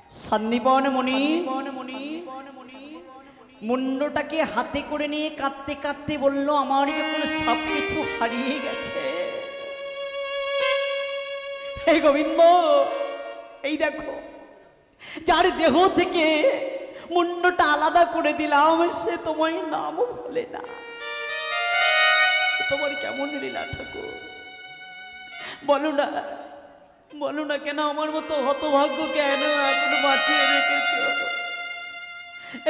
সন্নিপন মুনি মুন্ডটাকে হাতে করে নিয়ে কাঁদতে কাঁদতে বলল, আমার যখন সবকিছু হারিয়ে গেছে, হে গোবিন্দ, এই দেখো যার দেহ থেকে মুন্ডটা আলাদা করে দিলাম, সে তোমার নামও বলে না। তোমার কেমন লীলা ঠাকুর, বলো না, বলো না, কেন আমার মতো হতভাগ্য কেন এখন বাঁচিয়ে রেখেছ?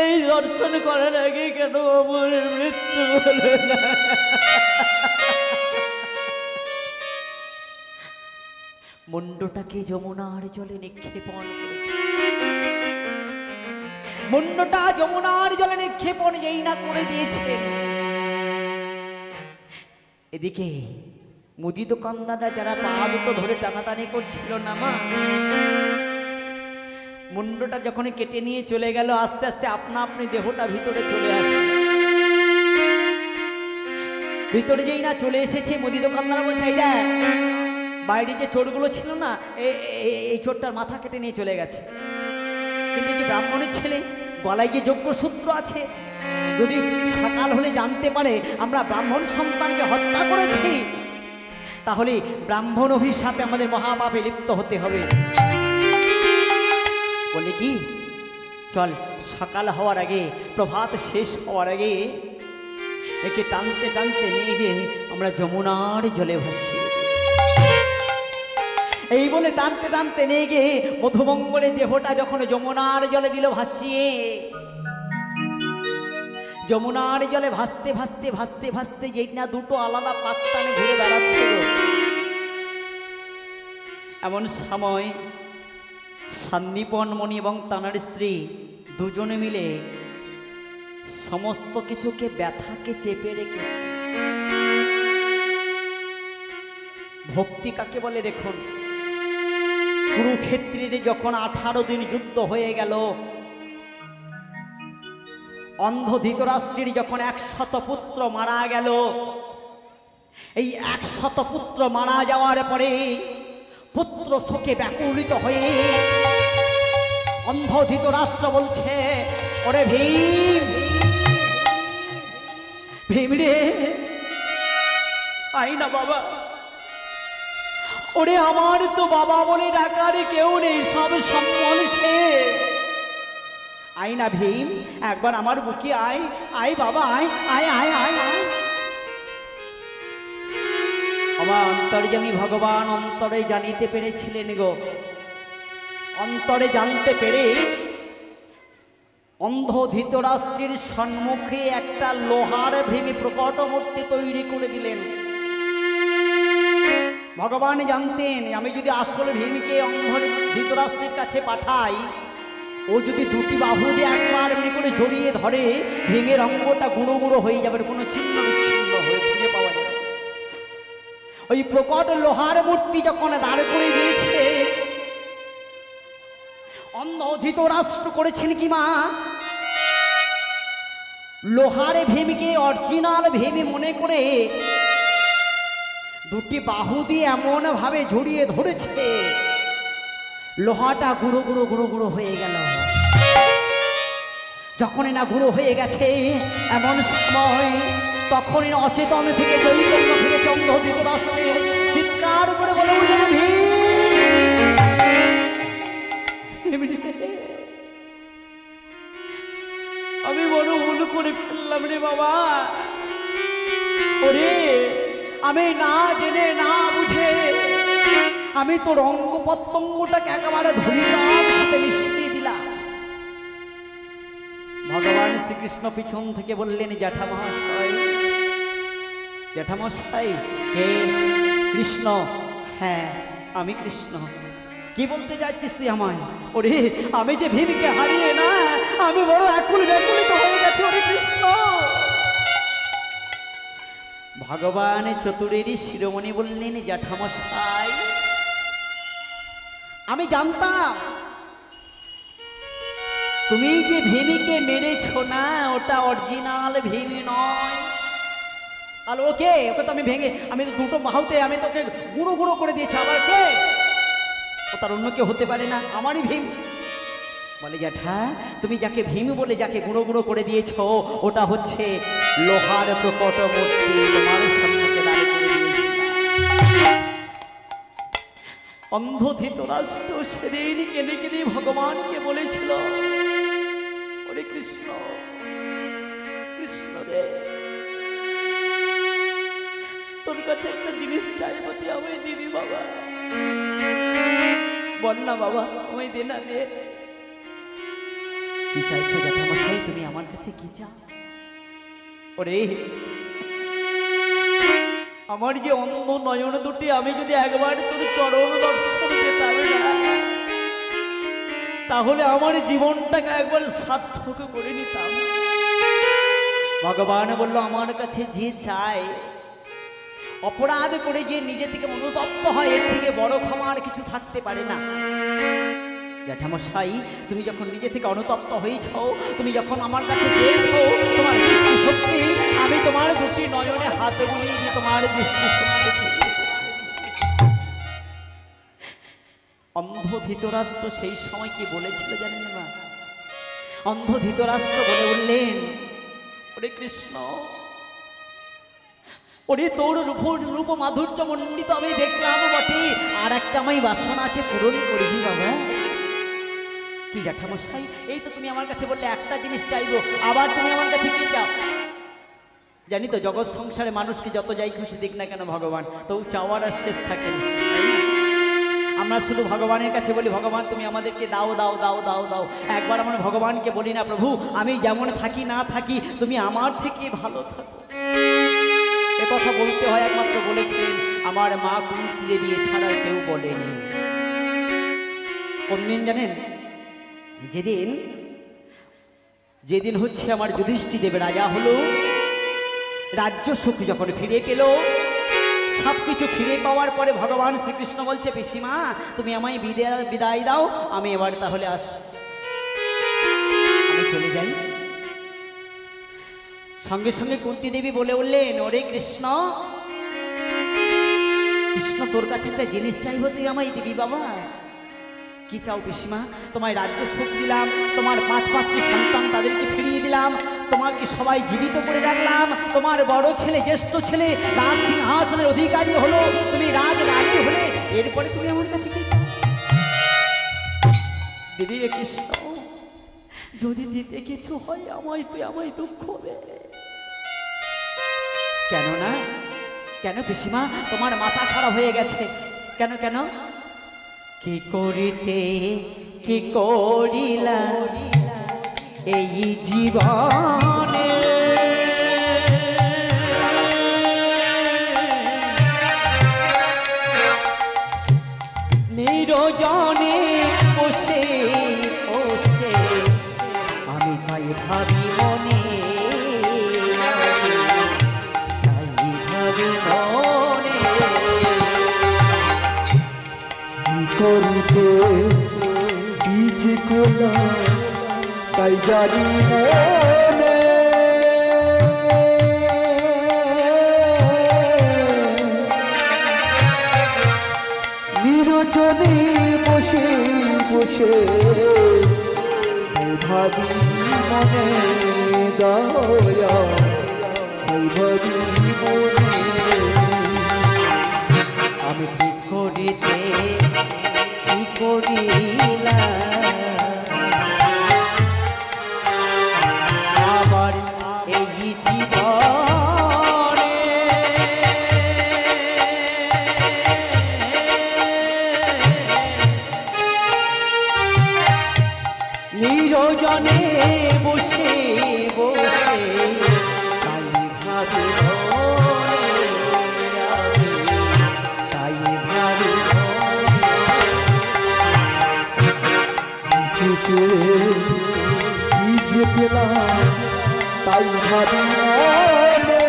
এই দর্শন করার আগে কেন আমার মৃত্যু হলো না? মুন্ডটাকে যমুনার জলে নিক্ষেপণ করেছে। মুন্ডটা যমুনার জলে নিক্ষেপণ যেই না করে দিয়েছে, এদিকে মুদি দোকানদাররা যারা পা দুটো ধরে টানাটানি করছিল না মা, মুন্ডটা যখন কেটে নিয়ে চলে গেল, আস্তে আস্তে আপনা আপনি দেহটা ভিতরে চলে আসে। ভিতরে যেই না চলে এসেছে, মুদি দোকানদার বলছে, এই দেখ, বাইরে যে চোরগুলো ছিল না, এই চোরটার মাথা কেটে নিয়ে চলে গেছে। কিন্তু যে ব্রাহ্মণের ছেলে, গলায় যে যজ্ঞসূত্র আছে, যদি সকাল হলে জানতে পারে আমরা ব্রাহ্মণ সন্তানকে হত্যা করেছি, তাহলে ব্রাহ্মণ অভিশাপে আমাদের মহাপাপে লিপ্ত হতে হবে। বলে কি, চল সকাল হওয়ার আগে, প্রভাত শেষ হওয়ার আগে একে টানতে টানতে নিয়ে গিয়ে আমরা যমুনার জলে ভাসিয়ে দিই। এই বলে টানতে টানতে নিয়ে গিয়ে মধুমঙ্গলের দেহটা যখন যমুনার জলে দিল ভাসিয়ে, যমুনার জলে ভাসতে ভাসতে ভাসতে ভাসতে যেই না দুটো আলাদা পাত্তানে ঘুরে বেড়াচ্ছিল, এমন সময় সন্নিপন মুনি এবং তানার স্ত্রী দুজনে মিলে সমস্ত কিছুকে ব্যথাকে চেপে রেখেছে। ভক্তি কাকে বলে দেখুন, কুরুক্ষেত্রের যখন 18 দিন যুদ্ধ হয়ে গেল, অন্ধ ধৃতরাষ্ট্রের যখন 100 পুত্র মারা গেল, এই 100 পুত্র মারা যাওয়ার পরে পুত্র শোকে ব্যাকুলিত হয়ে অন্ধ ধৃতরাষ্ট্র বলছে, ওরে ভীম, ভীম রে, আই না বাবা, ওরে আমার তো বাবা বলে ডাকার কেউ নেই, সব সম্মান সে। আই না ভীম, একবার আমার বুকে আয়, আয় বাবা, আয় আয় আয় আয় আয়। আমার অন্তর্যামী ভগবান অন্তরে জানিতে পেরেছিলেন গো, অন্তরে জানতে পেরে অন্ধ ধৃতরাষ্ট্রের সম্মুখে একটা লোহার ভীমি প্রকট মূর্তি তৈরি করে দিলেন। ভগবান জানতেন, আমি যদি আসলে ভীমকে অন্ধ ধৃতরাষ্ট্রের কাছে পাঠাই, ও যদি দুটি বাহু দিয়ে একবার এমনি করে জড়িয়ে ধরে, ভীমের অঙ্গটা গুঁড়ো গুঁড়ো হয়ে যাবে, কোনো ছিন্ন বিচ্ছিন্ন হয়ে খুঁজে পাওয়া যাবে। ওই প্রকট লোহার মূর্তি যখন দাঁড় করে দিয়েছে, অন্ধ ধৃতরাষ্ট্র করেছেন কি মা, লোহারে ভীমকে অরিজিনাল ভীম মনে করে দুটি বাহু দিয়ে এমন ভাবে জড়িয়ে ধরেছে, লোহাটা গুঁড়ো গুঁড়ো গুঁড়ো গুঁড়ো হয়ে গেল। যখনই না গুঁড়ো হয়ে গেছে, এমন সময় তখনই অচেতন থেকে চৈতন্য ফিরে অন্ধ ধৃতরাষ্ট্রের চিৎকার করে বলে উঠলেন, আমি বড় ভুল করে ফেললাম রে বাবা, ওরে আমি না জেনে না বুঝে আমি তোর অঙ্গ প্রত্যঙ্গটাকে একেবারে ধূলিকার সাথে মিশিয়ে দিলাম। ভগবান শ্রীকৃষ্ণ পিছন থেকে বললেন, জ্যাঠামহাশয়, জ্যাঠামশাই, কে? কৃষ্ণ। হ্যাঁ আমি কৃষ্ণ। কি বলতে যাচ্ছিস তুই আমায়? ওরে আমি যে ভীমকে হারিয়ে না আমি বড় আকুল ব্যাকুলিত হয়ে গেছি ওরে কৃষ্ণ। ভগবান চতুরেরই শিরোমণি বললেন, জ্যাঠামশাই আমি জানতাম তুমি যে ভীমিকে মেরেছ না ওটা অরিজিনাল ভীম নয়। তাহলে ওকে ওকে তো আমি ভেঙে আমি তো দুটো বাহুতে আমি তোকে গুঁড়ো গুঁড়ো করে দিয়েছি, আবার কে? ও তার অন্য কেউ হতে পারে না, আমারই ভীম। বলে জ্যাঠা তুমি যাকে ভীম বলে যাকে গুঁড়ো গুঁড়ো করে দিয়েছ ওটা হচ্ছে লোহার প্রকট মূর্তি, তোমার সম্মুখে দাঁড় করে দিয়েছি। অন্ধ ধৃতরাষ্ট্র সেদিন কেঁদে কেঁদে ভগবানকে বলেছিল, ওরে কৃষ্ণ, কৃষ্ণ রে, তোর কাছে একটা জিনিস চাইবো, তুই আমায় দিবি বাবা। বল না বাবা, আমায় দে না, দে। কি চাইছো জ্যাঠামশাই, তুমি আমার কাছে কি চাও? ওরে আমার যে অন্ধ নয়ন দুটি, আমি যদি একবার তোর চরণ দর্শন পেতাম না, তাহলে আমার জীবনটাকে একবার সার্থক করে নিতাম। ভগবান বলল, আমার কাছে যে চায়, অপরাধ করে গিয়ে নিজে থেকে অনুতপ্ত হয়, এর থেকে বড় ক্ষমা আর কিছু থাকতে পারে না। জ্যাঠামশাই তুমি যখন নিজে থেকে অনুতপ্ত হয়েছ, তুমি যখন আমার কাছে চেয়েছ তোমার দৃষ্টি শক্তি, আমি তোমার দুটি নয়নে হাতে বুলিয়ে দিয়ে তোমার দৃষ্টি শক্তি। অন্ধ ধৃতরাষ্ট্র সেই সময় কি বলেছিল জানেন না? অন্ধ ধৃতরাষ্ট্র বলে উঠলেন, ওরে কৃষ্ণ, ওরে তোর রূপ মাধুর্য মণ্ডিত আমি দেখলাম বটে, আর একটা আমায় বাসনা আছে, পূরণ করবি বাবা। কি জ্যাঠামশাই, এই তো তুমি আমার কাছে বললে একটা জিনিস চাইবো, আবার তুমি আমার কাছে কি চাও? জানি তো জগৎ সংসারে মানুষকে যত যাই খুশি দিক না কেন ভগবান, তো চাওয়ার আর শেষ থাকে না। আমরা শুধু ভগবানের কাছে বলি, ভগবান তুমি আমাদেরকে দাও দাও দাও দাও দাও। একবার আমরা ভগবানকে বলি না, প্রভু আমি যেমন থাকি না থাকি তুমি আমার থেকে ভালো থাকো। এ কথা বলতে হয় একমাত্র বলেছিলেন আমার মা কুন্তি দেবী, এছাড়া কেউ বলেনি। কোন দিন জানেন? যেদিন হচ্ছে আমার যুধিষ্ঠির রাজা হলো, রাজ্য সুখ যখন ফিরে পেল, সবকিছু ফিরে পাওয়ার পরে ভগবান শ্রীকৃষ্ণ বলছে, পিসিমা তুমি আমায় বিদায় দাও, আমি এবার তাহলে আমি চলে যাই। সঙ্গে সঙ্গে কুন্তি দেবী বলে উঠলেন, ওরে কৃষ্ণ, কৃষ্ণ তোর কাছে একটা জিনিস চাইবো, তুই আমায় দিবি বাবা। কি চাও পিসিমা? তোমায় রাজ্য সুখ দিলাম, তোমার 5 পাত্রী সন্তান তাদেরকে ফিরিয়ে দিলাম, তোমাকে সবাই জীবিত করে রাখলাম, তোমার বড় ছেলে জ্যেষ্ঠ ছেলে রাজ সিংহাসনের অধিকারী হলো, তুমি রাজ রানী হলে, এরপরে তুমি আমার কাছে কি চাও? দেবী রে কৃষ্ণ, যদি দিতে কিছু হয় আমায় দুঃখ দে। কেন না? কেন পিসিমা তোমার মাথা খারাপ হয়ে গেছে? কেন কেন? কি করিতে কি করিলা এই জীবনে, নিরজনে বসে বসে আমি তাই ভাবি মনে, তাই ভাবি মনে। করিতে বীজ কোলা তাই জানি মনে, নিরজনে বসে বসে ভাবি মনে, দয়া ভাবি মনে। আমি কি করিতে কি করিলা আবার এই জীবনে, নিরজনে বসে বসে তাই ভাবি যে পেলাম তাই ভাবি মনে,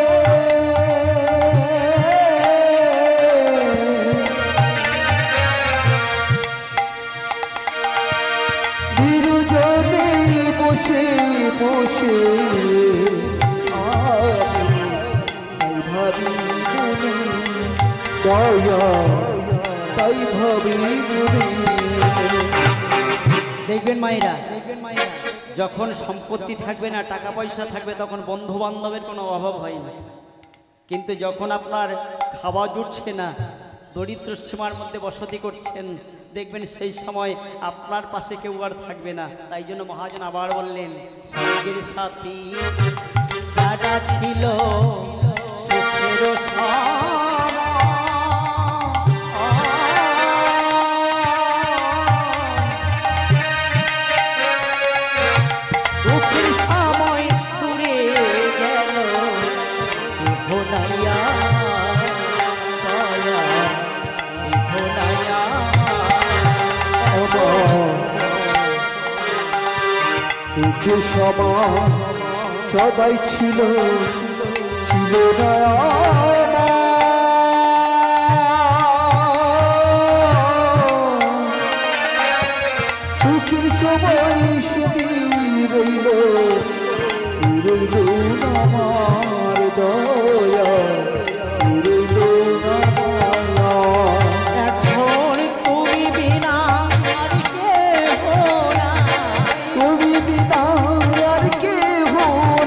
নিরজনে বসে বসে তাই ভাবি মনে, দয়া তাই ভাবি মনে। দেখবেন মায়েরা, যখন সম্পত্তি থাকবে না, টাকা পয়সা থাকবে, তখন বন্ধু বান্ধবের কোনো অভাব হয় না। কিন্তু যখন আপনার খাওয়া জুটছে না, দরিদ্র সীমার মধ্যে বসতি করছেন, দেখবেন সেই সময় আপনার পাশে কেউ আর থাকবে না। তাই জন্য মহাজন আবার বললেন, সঙ্গের সাথী যারা ছিল সুখের দুঃখের সময় দূরে গেল ভোলাইয়া দয়া ভোলাইয়া। দুঃখের সময় সবাই ছিল ছিল না সুখের সময় সেদিন রইল রইল আমার দয়া রইল এখন তুমি বিনা আর কেহ নাই, তুমি বিনা আর কেহ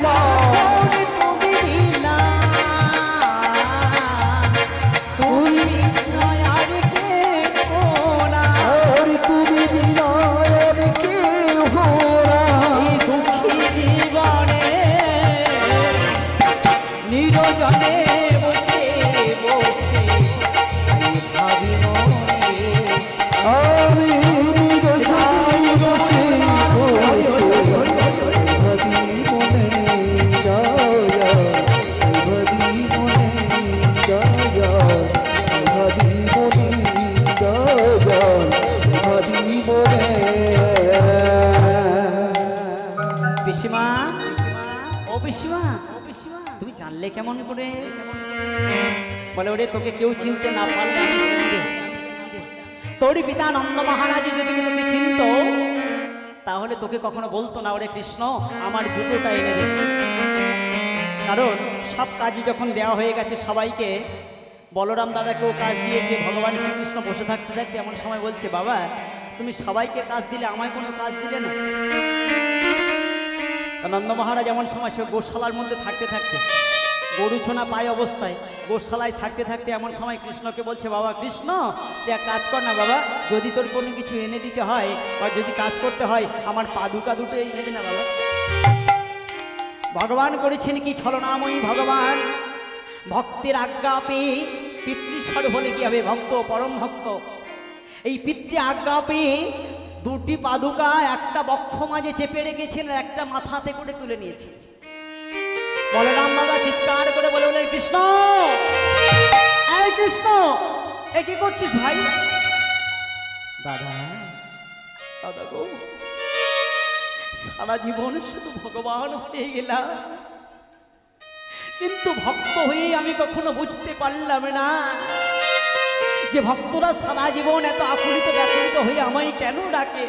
নাই, তুমি বিনা তুমি বিনা আর কেহ নাই। আর তুমি বিনা আর কেহ নাই। এই দুঃখী জীবনে নিরজনে বসে বসে আমি ভাবি মনে, আমি নিরজনে বসে বসে ভাবি মনে দয়া ভাবি মনে দয়া ভাবি মনে দয়া ভাবি মনে। পিসিমা ও পিসিমা তুমি জানলে কেমন করে? বলে ওরে তোকে কেউ চিনতে না পারলে আমি চিনি রে। তোর পিতা নন্দ মহারাজ যদি তোকে চিনত তাহলে তোকে কখনো বলতো না ওরে কৃষ্ণ আমার জুতোটা এনে দে। কারণ সব কাজই যখন দেওয়া হয়ে গেছে সবাইকে, বলরাম দাদাকেও কাজ দিয়েছে, ভগবান শ্রীকৃষ্ণ বসে থাকতে থাকতে এমন সময় বলছে, বাবা তুমি সবাইকে কাজ দিলে আমায় কোনো কাজ দিলে না। নন্দ মহারাজ এমন সময় সে গোশালার মধ্যে থাকতে থাকতে, গরু ছোনা পায় অবস্থায় গোশালায় থাকতে থাকতে এমন সময় কৃষ্ণকে বলছে, বাবা কৃষ্ণ তুই এক কাজ কর না বাবা, যদি তোর কোনো কিছু এনে দিতে হয় বা যদি কাজ করতে হয় আমার পাদুকা দুটো এনে দে না বাবা। ভগবান করেছেন কি ছলনাময়ী ভগবান, ভক্তের আজ্ঞা পেয়ে পিতৃস্বর হলে কি হবে? ভক্ত পরম ভক্ত। এই পিতৃ আজ্ঞা পেয়ে দুটি পাদুকা একটা বক্ষ মাঝে চেপে রেখেছেন, একটা মাথাতে করে তুলে নিয়েছে। বলরাম দাদা চিৎকার করে বলে বলেন, কৃষ্ণ এই কৃষ্ণ এ কি করছিস ভাই? দাদা দাদা গো, সারা জীবন শুধু ভগবান হয়ে গেলাম, কিন্তু ভক্ত হয়ে আমি কখনো বুঝতে পারলাম না যে ভক্তরা সারা জীবন এত আকুলিত ব্যাকুলিত হয়ে আমায় কেন ডাকে।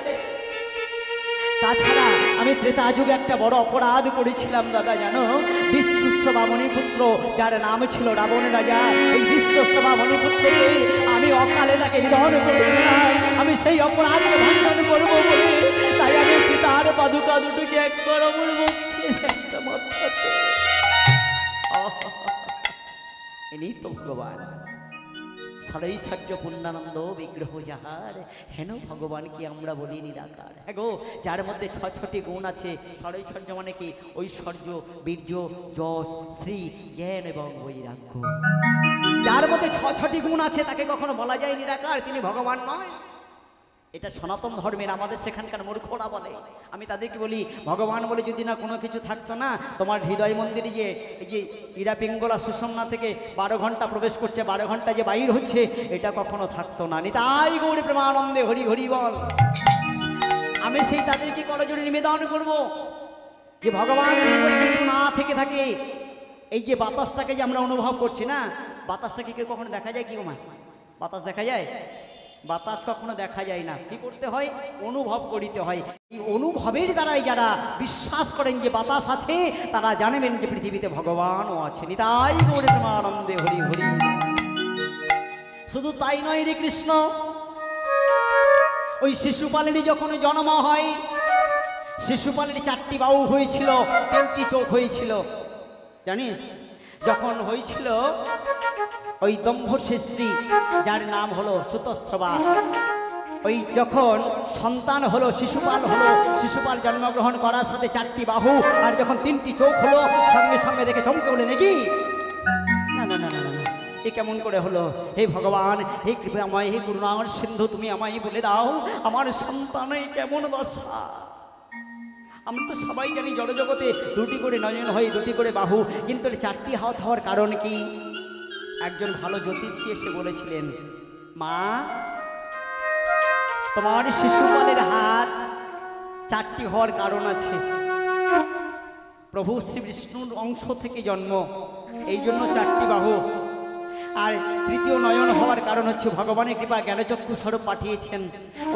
তাছাড়া আমি ত্রেতা যুগে একটা বড় অপরাধ করেছিলাম দাদা, জানো? বিশ্বশ্রবা মণিপুত্র যার নাম ছিল রাবণ রাজা, এই বিশ্বশ্রবা মণিপুত্রকে আমি অকালে তাকে নিধন করেছিলাম। আমি সেই অপরাধকে ভঞ্জন করবো বলে তাই আমি পিতার পাদুকা দুটোকে একবার আমার মুখে একটা মাথাতে এনেই তো ভগবান সরই সহ্য পূর্ণানন্দ বিগ্রহ যাহার, হেন ভগবান কি আমরা বলি নিরাকার। হ্যাঁ গো, যার মধ্যে ছটি গুণ আছে। সরই সহ্য মানে কি? ঐশ্বর্য, বীর্য, যশ, শ্রী, জ্ঞান এবং বৈরাগ্য। যার মধ্যে ছটি গুণ আছে তাকে কখনো বলা যায় নিরাকার, তিনি ভগবান নয়। এটা সনাতন ধর্মের, আমাদের সেখানকার মূর্খরা বলে। আমি তাদেরকে বলি, ভগবান বলে যদি না কোনো কিছু থাকতো না, তোমার হৃদয় মন্দিরে গিয়ে এই যে ইরা পিঙ্গলা সুষমনা থেকে 12 ঘন্টা প্রবেশ করছে, 12 ঘন্টা যে বাইর হচ্ছে, এটা কখনো থাকতো না। নিতাই গৌর প্রেমানন্দে হরি হরি বল। আমি সেই তাদেরকে করজোড়ে নিবেদন করব যে ভগবান যদি বলে কিছু না থেকে থাকে, এই যে বাতাসটাকে যে আমরা অনুভব করছি না, বাতাসটাকে কেউ কখনো দেখা যায় কি? ওমা বাতাস দেখা যায়? বাতাস কখনো দেখা যায় না। কি করতে হয়? অনুভব করিতে হয়। এই অনুভবের দ্বারাই যারা বিশ্বাস করেন যে বাতাস আছে, তারা জানবেন যে পৃথিবীতে ভগবানও আছে। নিতাই গৌর প্রেমানন্দে হরি হরি। শুধু তাই নয় রে কৃষ্ণ, ওই শিশুপালিনী যখন জন্ম হয়, শিশুপালের 4টি বাহু হয়েছিল, 3টি চোখ হয়েছিল। জানিস যখন হয়েছিল ওই দম্ভর্ষের স্ত্রী, যার নাম হলো সুতস্রবা, ওই যখন সন্তান হলো, শিশুপাল হলো, শিশুপাল জন্মগ্রহণ করার সাথে 4টি বাহু আর যখন 3টি চোখ হলো, সঙ্গে সঙ্গে দেখে চমকে উঠলে নাকি না না না না না, এ কেমন করে হলো? হে ভগবান, হে কৃপাময়, হে করুণার সিন্ধু, তুমি আমায় বলে দাও আমার সন্তানের কেমন দশা। আমরা তো সবাই জানি জড়জগতে 2টি করে নয়ন হয়, 2টি করে বাহু, কিন্তু 4টি হাত হওয়ার কারণ কি? একজন ভালো জ্যোতিষী এসে বলেছিলেন, মা তোমার শিশুপালের হাত 4টি হওয়ার কারণ আছে। প্রভু শ্রী বিষ্ণুর অংশ থেকে জন্ম, এই জন্য 4টি বাহু। আর 3য় নয়ন হওয়ার কারণ হচ্ছে ভগবানের কৃপা, জ্ঞানচক্ষু স্বরূপ পাঠিয়েছেন।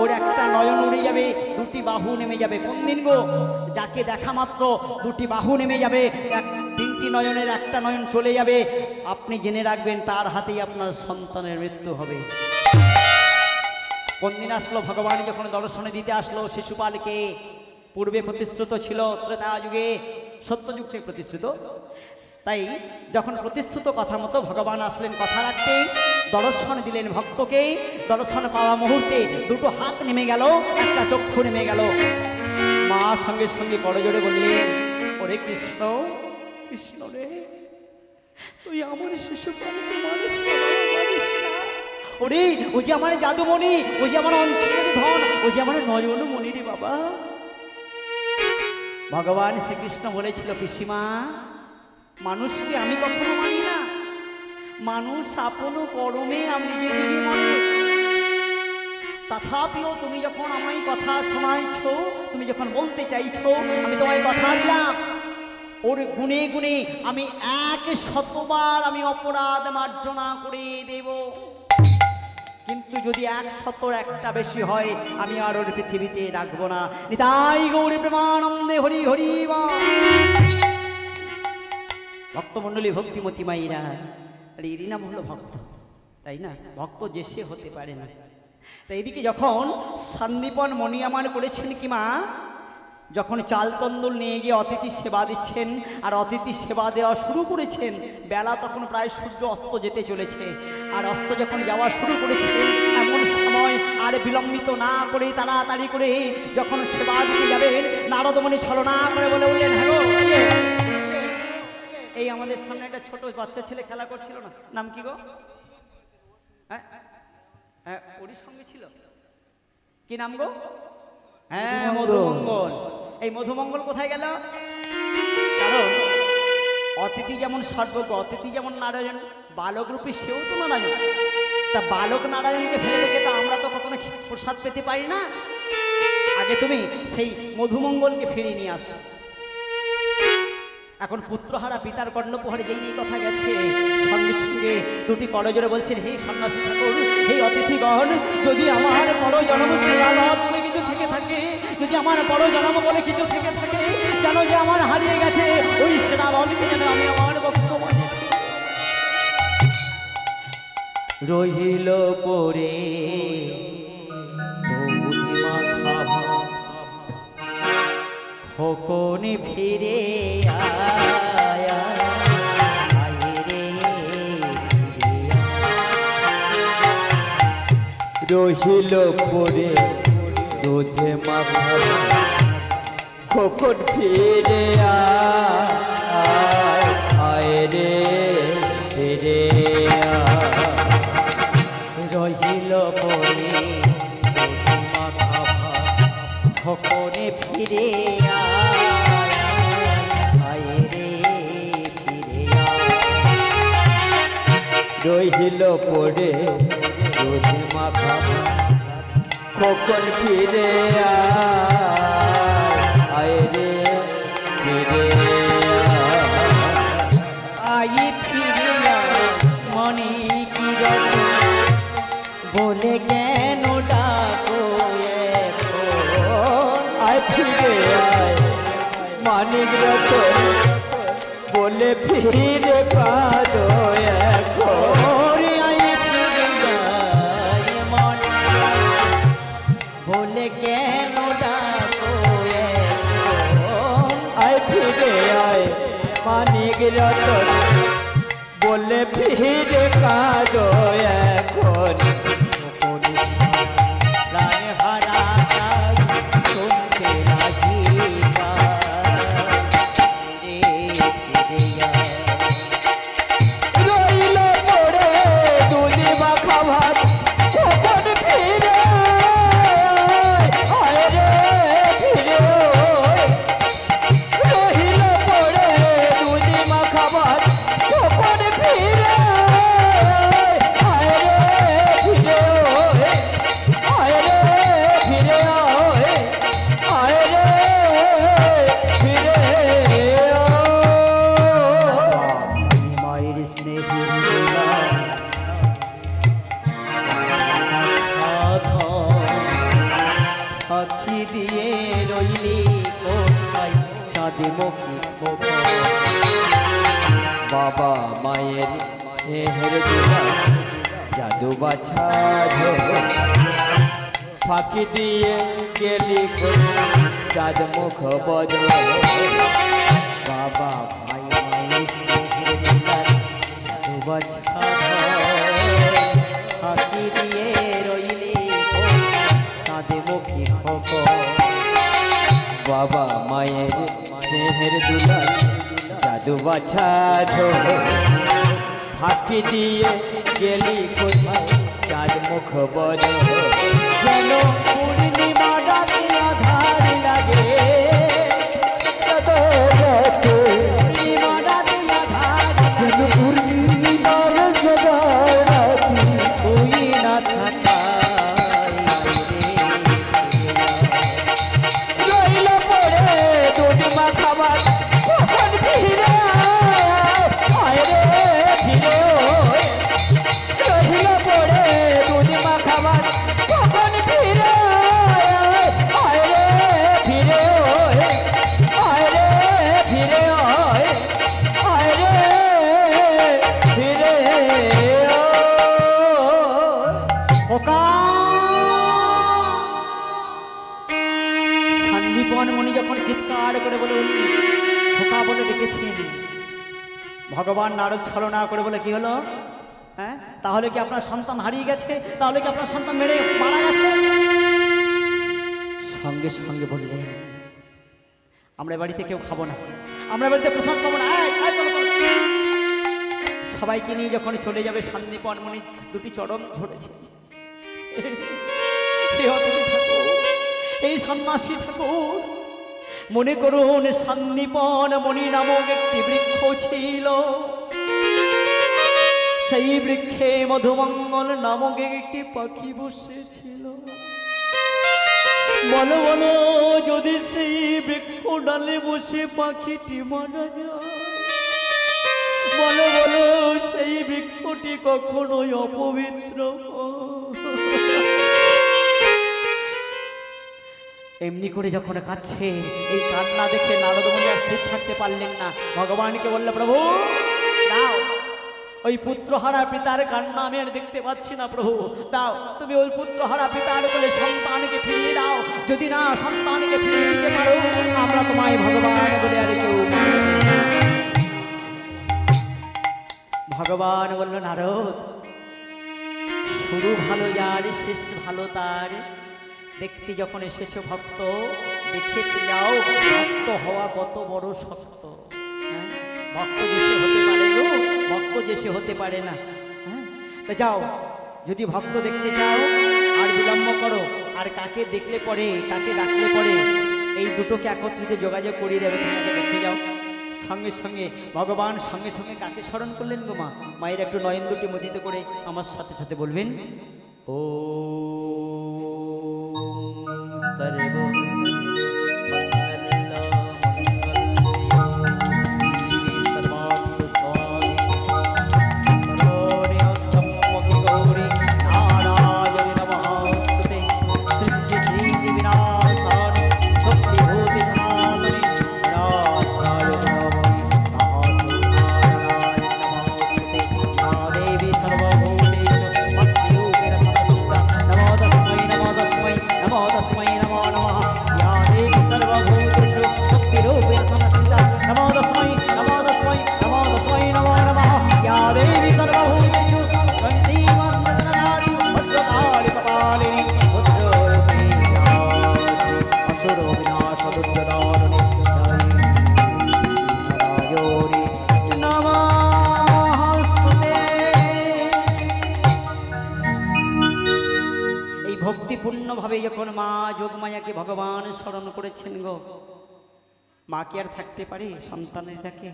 ওর একটা নয়ন উড়ে যাবে, 2টি বাহু নেমে যাবে। কোন দিন গো? যাকে দেখা মাত্র 2টি বাহু নেমে যাবে, 3টি নয়নের একটা নয়ন চলে যাবে। আপনি জেনে রাখবেন তার হাতেই আপনার সন্তানের মৃত্যু হবে। কোন দিন আসলো? ভগবান যখন দর্শনে দিতে আসলো শিশুপালকে, পূর্বে প্রতিশ্রুত ছিল ত্রেতা যুগে, সত্যযুগ থেকে প্রতিশ্রুত। তাই যখন প্রতিশ্রুত কথা মতো ভগবান আসলেন, কথা রাখতে দর্শন দিলেন ভক্তকে। দর্শন পাওয়া মুহূর্তে 2টো হাত নেমে গেল, একটা চক্ষু নেমে গেল। মা সঙ্গে সঙ্গে করজোড়ে বললেন, ওরে কৃষ্ণ, কৃষ্ণ রে, তুই আমার শিশুপালকে মারিস না, মারিস না। ওরে ও যে আমার জাদুমণি, ও যে আমার অঞ্চলের ধন, ও যে আমার নয়নমণি রে বাবা। ভগবান শ্রীকৃষ্ণ বলেছিল, পিসিমা মানুষকে আমি কখনো মানি না, মানুষ আপন পরমে আমি নিজে নিজে মানে। তথাপিও তুমি যখন আমায় কথা শোনাইছো, তুমি যখন বলতে চাইছো, আমি তোমায় কথা দিলাম ওর গুণে গুণে আমি 100বার আমি অপরাধ মার্জনা করে দেব। কিন্তু যদি 100 একটা বেশি হয়, আমি আর ওর পৃথিবীতে রাখবো না। নিতাই গৌরী প্রেমানন্দে হরি হরি বল। ভক্তমণ্ডলী, ভক্তিমতী মাইরা, এরই নাম হলো ভক্ত, তাই না? ভক্ত যে সে হতে পারে না। তাই এদিকে যখন সন্দীপন মণিয়ামান করেছেন কি মা, যখন চাল তন্দুল নিয়ে গিয়ে অতিথি সেবা দিচ্ছেন আর অতিথি সেবা দেওয়া শুরু করেছেন, বেলা তখন প্রায় সূর্য অস্ত যেতে চলেছে। আর অস্ত যখন যাওয়া শুরু করেছে, এমন সময় আর বিলম্বিত না করে তাড়াতাড়ি করে যখন সেবা দিতে যাবেন, নারদমণি ছলনা করে বলে উঠলেন, হ্যাঁ গো, এই আমাদের সামনে একটা ছোট বাচ্চা ছেলে খেলা করছিল না, নাম কি গো? হ্যাঁ হ্যাঁ, ওরই সঙ্গে ছিল, কি নাম গো? হ্যাঁ, মধুমঙ্গল। এই মধুমঙ্গল কোথায় গেল? কারণ অতিথি যেমন সর্বজ্ঞ, অতিথি যেমন নারায়ণ, বালক রূপী সেও তো নারায়ণ। তা বালক নারায়ণকে ফেলে রেখে তো আমরা তো কখনো প্রসাদ পেতে পারি না। আগে তুমি সেই মধুমঙ্গলকে ফিরিয়ে নিয়ে আসো। এখন পুত্রহারা পিতার কর্ণপ্রহারে যেই নিয়ে কথা গেছে, সঙ্গে সঙ্গে 2টি করজোড়ে বলছেন, হে সন্ন্যাসী ঠাকুর, হে অতিথিগণ, যদি আমার বড় জন্ম সেবালাভ বলে কিছু থেকে থাকে, যদি আমার বড় জন্ম বলে কিছু থেকে থাকে, যেন যে আমার হারিয়ে গেছে ওই সেবালকে যেন আমি আমার বক্ষ মানে রহিল পরে খোকনে ফিরে আয়া, রহিল পরে দুধে মাখা খোকন ফিরে আয় রে ফিরে রহিল পরে মাখা খোকনে ফিরে আয় রে ফিরে রহিল পরে দুধে মাখা খোকন ফিরে আয় রে ফিরে আই ফিরে মনে কি বলে কেন ডাকো আয় ফিরে আয় মানিক রতন বলে ফিরে পাদো এখন আই ফিরে মনে বলে কেন ডাকো মানিক রতন বলে ফিরে কাঁদো এখন প্রাণ হারা তাই শুনতে রাজি রইল পড়ে দুধি মাখা ভাত কখন ফিরে আয় রে ফিরে রইল পড়ে দুধি মাখা ভাত কখন ফিরে আয় রে ফিরে আয় রে ফিরে আয় রে ফিরে মায়ের স্নেহী আখি দিয়ে রইলি কোথায় চাঁদে মুখে বাবা মায়ের স্নেহের দিলা জাদু বাছা ফাঁকি দিয়ে গেলি চাঁদ মুখ বজ বাবা ভাই মায়ের স্নেহের দিলার জাদু বাছা আখি দিয়ে রইলি চাঁদে মুখে বাবা মায়ের স্নেহের দুলা জাদু বাছা ফাঁকি দিয়ে গেলি কোথায় চাঁদ মুখ বজ যেন পূর্ণিমা রাতে আধার লাগে পূর্ণিমা রাতে আধার যেন পূর্ণিমার জগাড়াতি তুই না থাকায় রইল পড়ে দুধ মাখা ভাত কখন ফিরে আয় রে ফিরে রইল পড়ে দুধ মাখা ভাত কখন ফিরে আয় রে ফিরে আয় রে ফিরে আয় রে ফিরে ওকা সন্দীপন মুনি যখন চিৎকার করে বলে খোকা বলে ডেকেছেন, ভগবান নারদ ছলনা করে বলে কি হলো, হ্যাঁ তাহলে কি আপনার সন্তান হারিয়ে গেছে, তাহলে কি আপনার সন্তান মারা গেছে? সঙ্গে সঙ্গে বললেন আমরা বাড়িতে কেউ খাবো না, আমরা বাড়িতে প্রসাদ খাবো না। সবাইকে নিয়ে যখন চলে যাবে সন্দীপন মুনি দুটি চরণ ধরেছে। এই সন্ন্যাসী ঠাকুর মনে করুন সন্দীপন মণি নামক একটি বৃক্ষ ছিল, সেই বৃক্ষে মধুমঙ্গল নামক একটি পাখি বসেছিল। বলো বলো যদি সেই বৃক্ষ ডালে বসে পাখিটি মারা যায়, বলো বলো সেই বৃক্ষটি কখনোই অপবিত্র এমনি করে যখন কাঁদছে, এই কান্না দেখে নারদ মুনি আর স্থির থাকতে পারলেন না। ভগবানকে বললে প্রভু দাও, ওই পুত্রহারা পিতার কান্না আমি আর দেখতে পাচ্ছি না, প্রভু দাও তুমি ওই পুত্রহারা পিতার বলে সন্তানকে ফিরিয়ে দাও, যদি না সন্তানকে ফিরিয়ে দিতে পারো আমরা তোমায় ভগবান বলে আর কেউ। ভগবান বলল নারদ শুরু ভালো যার শেষ ভালো তার, দেখতে যখন এসেছো ভক্ত দেখতে যাও ভক্ত হওয়া কত বড় শক্ত। হ্যাঁ ভক্ত যে সে হতে পারে গো, ভক্ত যে সে হতে পারে না। হ্যাঁ তো যাও যদি ভক্ত দেখতে চাও আর বিলম্ব করো, আর কাকে দেখলে পরে কাকে ডাকলে পরে এই দুটোকে একত্রিত যোগাযোগ করিয়ে দেবে, তুমি আগে দেখে যাও। সঙ্গে সঙ্গে ভগবান সঙ্গে সঙ্গে কাকে স্মরণ করলেন গো মা? মায়ের একটু নয়ন দুটি মুদিত করে আমার সাথে সাথে বলবেন ও সর্ব নমো তস্मै নমো তস্मै যখন মা যোগমায়াকে ভগবান স্মরণ করেছেন গো, মা কি আর থাকতে পারে সন্তানের ডাকে?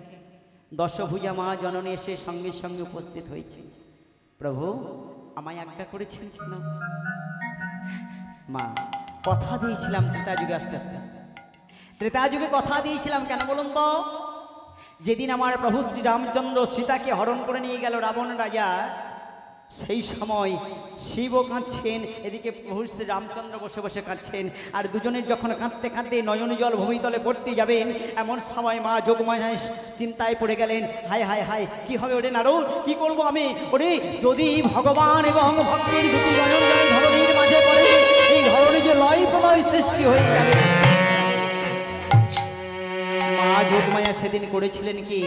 দশভুজা মা জননী এসে সঙ্গে সঙ্গে উপস্থিত হয়েছে। প্রভু আমায় আজ্ঞা করেছেন কেন? মা কথা দিয়েছিলাম ত্রেতা যুগে, আস্তে আস্তে ত্রেতা যুগে কথা দিয়েছিলাম কেন বলুন তো? যেদিন আমার প্রভু শ্রীরামচন্দ্র সীতাকে হরণ করে নিয়ে গেল রাবণ রাজা, সেই সময় শিবও কাঁদছেন, এদিকে প্রভু শ্রী রামচন্দ্র বসে বসে কাঁদছেন। আর দুজনের যখন কাঁদতে কাঁদতে নয়ন জল ভূমিতলে পড়তে যাবেন, এমন সময় মা যোগমায়া চিন্তায় পড়ে গেলেন। হায় হায় হায়, কি হবে ওরে নারদ, কি করব আমি? ওরে যদি ভগবান এবং ভক্তের দুটি নয়ন জল ধরণীর মাঝে পড়ে, এই ধরণী যে লয় প্রলয় সৃষ্টি হয়ে যাবে। মা যোগমায়া সেদিন করেছিলেন কি,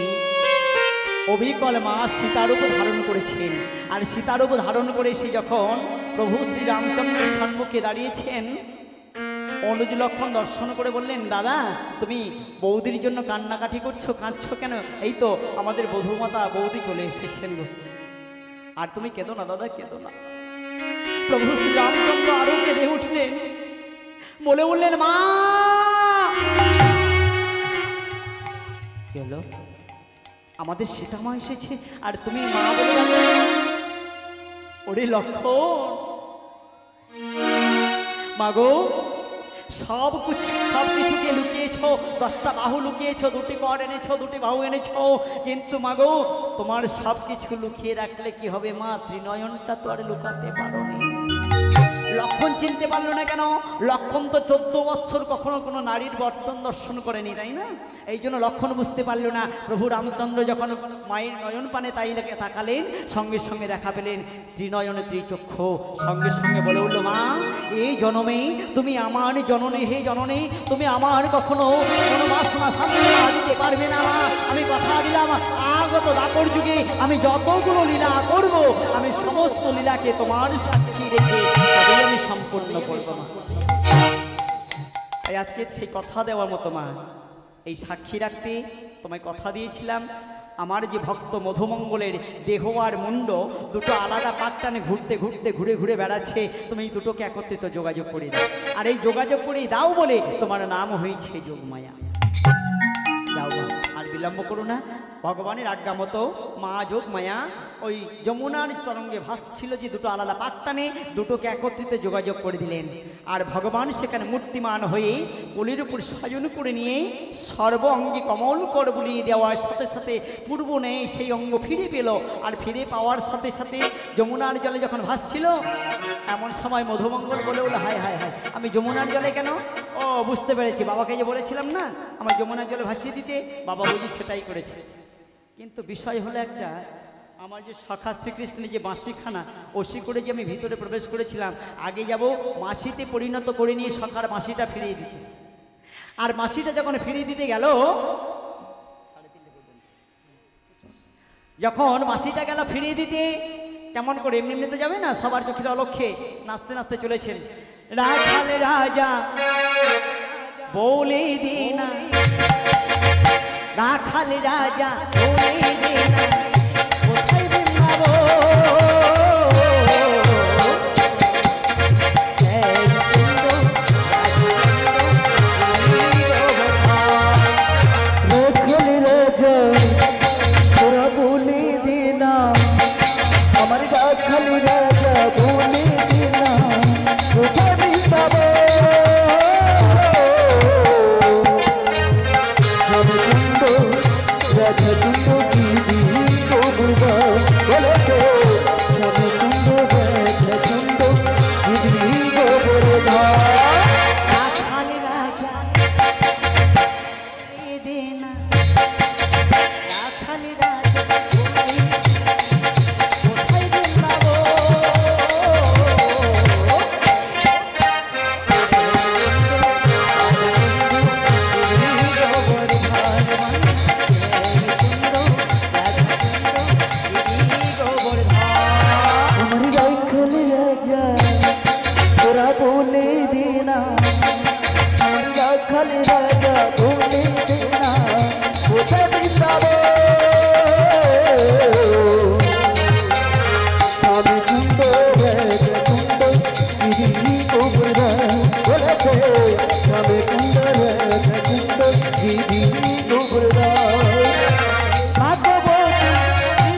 অবিকল মা সীতারূপ ধারণ করেছেন। আর সীতারূপ ধারণ করে সে যখন প্রভু শ্রীরামচন্দ্রের সম্মুখে দাঁড়িয়েছেন, অনুজ লক্ষণ দর্শন করে বললেন, দাদা তুমি বৌদির জন্য কান্নাকাটি করছো, কাঁদছো কেন? এই তো আমাদের বধূমাতা বৌদি চলে এসেছেন গো, আর তুমি কেঁদো না দাদা, কেঁদো না। প্রভু শ্রীরামচন্দ্র আরো কেঁদে উঠলেন, বলে বললেন, মা কি হলো? আমাদের সীতামা এসেছে আর তুমি মা বলে ডাকো? ওরে লক্ষণ, মাগো সব কিছুকে লুকিয়েছ, 10টা বাহু লুকিয়েছ, 2টি কর এনেছ, 2টি বাহু এনেছ, কিন্তু মাগো তোমার সব কিছু লুকিয়ে রাখলে কি হবে মা? ত্রিনয়নটা তো আর লুকাতে পারোনি। লক্ষণ চিনতে পারলো না কেন? লক্ষণ তো 14 বৎসর কখনো কোনো নারীর বর্তন দর্শন করেনি, তাই না? এই জন্য লক্ষণ বুঝতে পারলো না। প্রভু রামচন্দ্র যখন মায়ের নয়ন পানে তাই লেগে তাকালেন, সঙ্গে সঙ্গে দেখা পেলেন ত্রিনয়নে ত্রিচক্ষু। সঙ্গে সঙ্গে বলে উঠল, মা এই জনমে তুমি আমার জননী, হে জননী তুমি আমার কখনো কোনো বাসনা সামনা দিতে পারবে না। আমি কথা দিলাম আগত দাপর যুগে আমি যতগুলো লীলা করব, আমি সমস্ত লীলাকে তোমার সাক্ষী রেখে তবেই আমি সম্পূর্ণ করবো। মা আজকে সেই কথা দেওয়ার মতো মা, এই সাক্ষী রাখতে তোমায় কথা দিয়েছিলাম, আমার যে ভক্ত মধুমঙ্গলের দেহ আর মুন্ড দুটো আলাদা পাকটানে ঘুরতে ঘুরতে ঘুরে ঘুরে বেড়াচ্ছে, তুমি এই দুটোকে একত্রিত যোগাযোগ করে দাও। আর এই যোগাযোগ করে দাও বলে তোমার নাম হয়েছে যোগমায়া। যাও মা, আর বিলম্ব করো না। ভগবানের আজ্ঞা মতো মা যোগমায়া ওই যমুনার তরঙ্গে ভাসছিল যে দুটো আলাদা পাকটানে, দুটোকে একত্রিত যোগাযোগ করে দিলেন। আর ভগবান সেখানে মূর্তিমান হয়ে কোলের উপর সাজন করে নিয়ে সর্ব অঙ্গে কমল কর বুলিয়ে দেওয়ার সাথে সাথে পূর্ব নেই সেই অঙ্গ ফিরে পেল। আর ফিরে পাওয়ার সাথে সাথে যমুনার জলে যখন ভাসছিল, এমন সময় মধুমঙ্গল বলে বলে, হায় হায় হায় আমি যমুনার জলে কেন? ও বুঝতে পেরেছি, বাবাকে যে বলেছিলাম না আমার যমুনার জলে ভাসিয়ে দিতে, বাবা বুঝি সেটাই করেছে। কিন্তু বিষয় হলো একটা, আমার যে সখা শ্রীকৃষ্ণের যে বাঁশিখানা ওসি করে যে আমি ভিতরে প্রবেশ করেছিলাম, আগে যাব মাসিতে পরিণত করে নিয়ে সখার বাঁশিটা ফিরিয়ে দিতে। আর মাসিটা যখন ফিরিয়ে দিতে গেল, যখন মাসিটা গেল ফিরিয়ে দিতে, কেমন করে এমনি এমনি তো যাবে না, সবার চোখের অলক্ষ্যে নাচতে নাচতে চলেছেন। রাখাল রাজা বলে দে না, রাখাল রাজা বলে দে না, কোথায় বৃন্দাবো রাখাল রাজা তোরা বলে দে না, আমার রাখাল রাজা বলে দে না, কোথায় বৃন্দাবো রাধা কুণ্ড গিরি গোবুবা বলে তো স্বামী কুণ্ড রাধা কুণ্ড গিরি গোবর্ধা। রাখাল রাজা বলে দে না, রাখাল রাজা বলে কোথায় বৃন্দাবো बोले देना, राखाल राजा बोले देना, कोথায় বৃন্দাবো স্বামী কুণ্ড রাধা কুণ্ড গিরি গোবর্ধন। হৃদয় ভাগবতী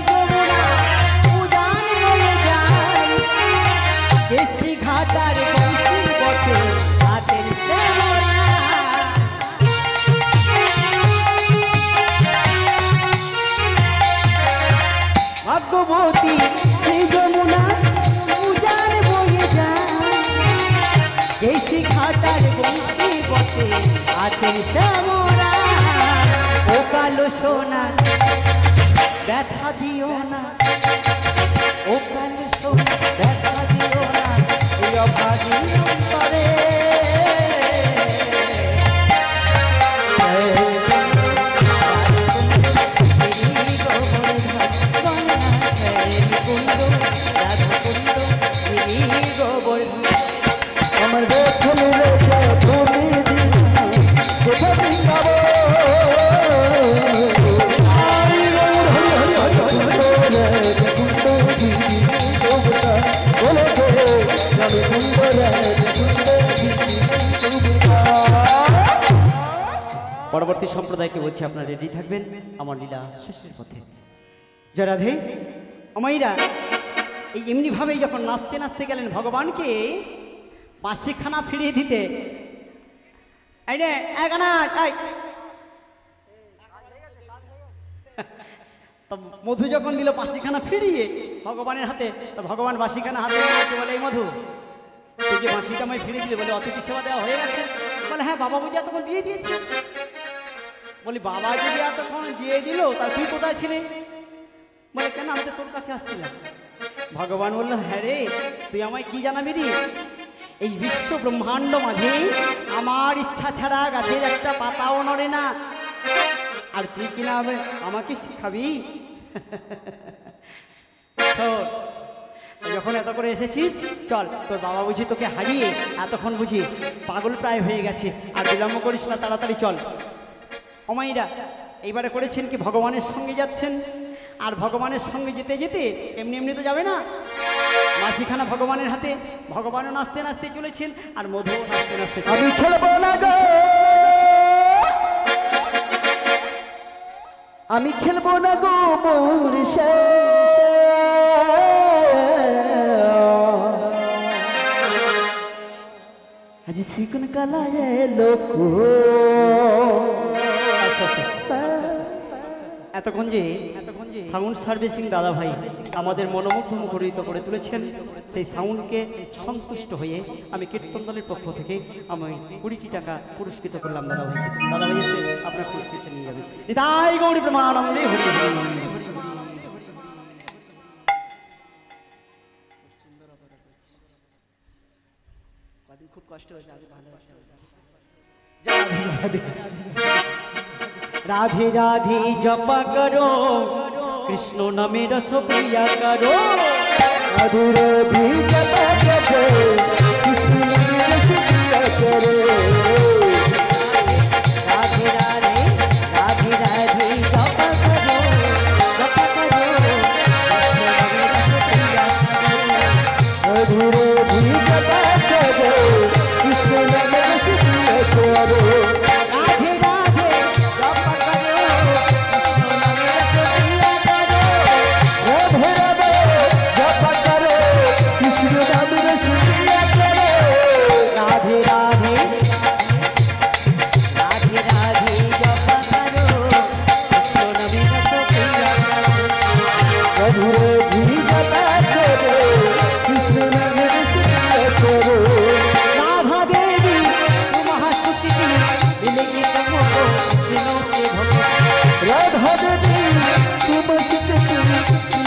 যমুনা উজান হয়ে যায়, দেশি ঘাটার বংশী বটে হাতের শ্যামলা। ভাগ্যবতী সেই যমুনা উজান বয়ে যায়, দেশি ঘাটার বংশী বটে হাতের শ্যামলা। ও কালো সোনা ব্যথা দিও না, ও কালো সোনা ব্যথা দিও না, এই অভাগী অন্তরে। আমার দেখলে রেখে তুমি দিন কোথা বৃন্দাব পরবর্তী সম্প্রদায়কে বলছি আপনারা রেডি থাকবেন আমার লীলা শেষের পথে। জয় রাধে। অমাইরা এই এমনিভাবেই যখন নাচতে নাচতে গেলেন ভগবানকে বাঁশিখানা ফিরিয়ে দিতে, এই রে এখানা তাই মধু যখন দিল বাঁশিখানা ফিরিয়ে ভগবানের হাতে, ভগবান বাঁশিখানা হাতে বলে, এই মধু তুই যে বাঁশিটা আমায় ফিরিয়ে দিলে, বলে অতিথি সেবা দেওয়া হয়ে গেছে। বলে হ্যাঁ বাবা বুঝি এতক্ষণ দিয়ে দিয়েছি। বলি বাবা যদি এতক্ষণ দিয়ে দিল তা তুই কোথায় ছিলে? বলে কেন আমি তো তোর কাছে আসছিলাম। ভগবান বললো হ্যাঁ রে, তুই আমায় কি জানাবি রে? এই বিশ্ব ব্রহ্মাণ্ড মাঝে আমার ইচ্ছা ছাড়া গাছের একটা পাতাও নড়ে না, আর তুই কিনা আমাকে শিখাবি? যখন এত করে এসেছিস চল, তোর বাবা বুঝি তোকে হারিয়ে এতক্ষণ বুঝি পাগল প্রায় হয়ে গেছে, আর বিলম্ব করিস না, তাড়াতাড়ি চল। অমাইরা এইবারে করেছেন কি ভগবানের সঙ্গে যাচ্ছেন, আর ভগবানের সঙ্গে যেতে যেতে এমনি এমনি তো যাবে না, মাসিখানা ভগবানের হাতে, ভগবানও নাচতে নাচতে চলেছেন আর মধুও নাচতে নাচতে। আমি খেলবো না গো, আমি খেলবো না গো মোর সে, আজ শিকন কালা লোক। এতক্ষণ যে সাউন্ড সার্ভিসিং দাদা ভাই আমাদের মনোমুগ্ধ মুখরিত করে তুলেছেন, সেই সাউন্ডকে সন্তুষ্ট হয়ে আমি কীর্তন দলের পক্ষ থেকে আমি 20টি টাকা পুরস্কৃত করলাম দাদা ভাইকে। দাদা ভাই এসে আপনার পুরস্কৃত নিয়ে যাবেন। নিতাই গৌরী প্রেমানন্দে হরি হরি। খুব কষ্ট হয়েছে, আগে ভালো হয়েছে। রাধে রাধে জপা করো, কৃষ্ণ নামে রস প্রিয়া করো। রাধে রাধে জপা করো, কৃষ্ণ নামে রস প্রিয়া করো। রাধে রাধে রাধে রাধে জপা করো, জপা করো, কৃষ্ণ নামে রস প্রিয়া করো। রাধে রাধে জপা করো, কৃষ্ণ নামে রস প্রিয়া করো। রাধে রাধে জপা করো, কৃষ্ণ নামে রস প্রিয়া করো। রাধে রাধে জপা করো, কৃষ্ণ নামে রস প্রিয়া করো। রাধে রাধে রাধে রাধে জপা করো, কৃষ্ণ নামে রস প্রিয়া করো। রাধে রাধে জপা করো, কৃষ্ণ নামে রস প্রিয়া করো। राधा देवी तुम महासुखी मिलेगी तुमको कृष्णों के भक्त। राधा देवी तुम सकती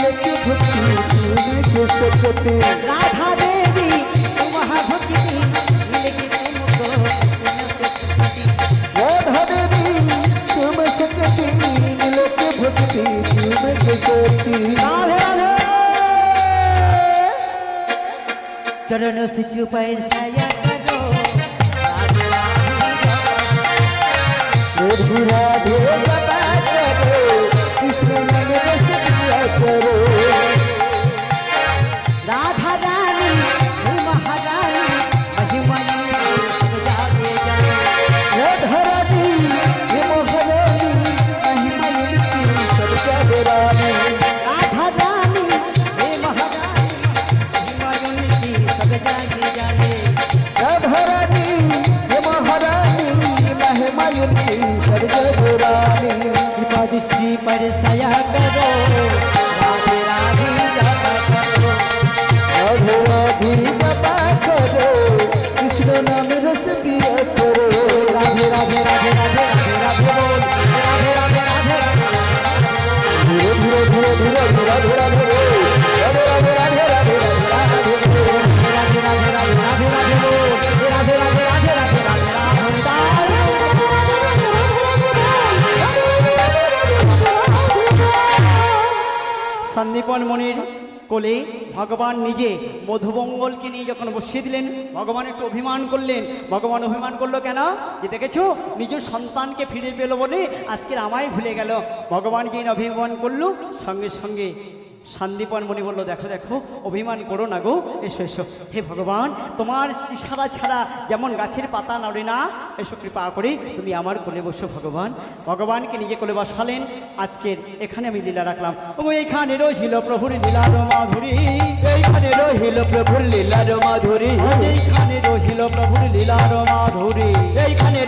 लेके भक्ति तुम्हें सकती। राधा देवी तुम महाभक्ति मिलेगी तुमको कृष्णों के भक्त। राधा देवी तुम सकती लेके भक्ति तुम्हें सकती। राधे राधे चरणों से चुपाई साया करो। राधे राधे जपा करो, कृष्ण नाम रस प्रिया करो। राधा रानी तुम महारानी महिमनी जागे जागे। राधा रानी हे महारानी हुमायूं की सर्वदुरानी कृपा दृष्टि पर दया करो राधे राधे जपा करो राधे राधे जपा करो कृष्ण नाम रस पिया करो राधे राधे राधे राधे राधे राधे बोल राधे राधे राधे धीरे धीरे धीरे धीरे धीरे धीरे राधे राधे राधे राधे राधे राधे राधे राधे राधे राधे राधे बोल राधे राधे राधे राधे राधे সন্দীপন মনির কোলে ভগবান নিজে মধুমঙ্গলকে নিয়ে যখন বসিয়ে দিলেন, ভগবান একটু অভিমান করলেন। ভগবান অভিমান করলো কেন? যে দেখেছো নিজের সন্তানকে ফিরে পেল বলে আজকের আমায় ভুলে গেল। ভগবানকে অভিমান করলো, সঙ্গে সঙ্গে সন্দীপন মণি বলল, দেখো দেখো অভিমান করো না গো, এসো এসো। হে ভগবান, তোমার ইশারা ছাড়া যেমন গাছের পাতা নড়ে না, এসো কৃপা করে তুমি আমার কোলে বসো ভগবান। ভগবানকে নিজে কোলে বসালেন। আজকের এখানে আমি লীলা রাখলাম। ও এইখানে রহিল প্রভুর লীলার মাধুরী, এইখানে রহিল প্রভুর লীলার মাধুরী, এইখানে রহিল প্রভুর লীলার মাধুরী, এইখানে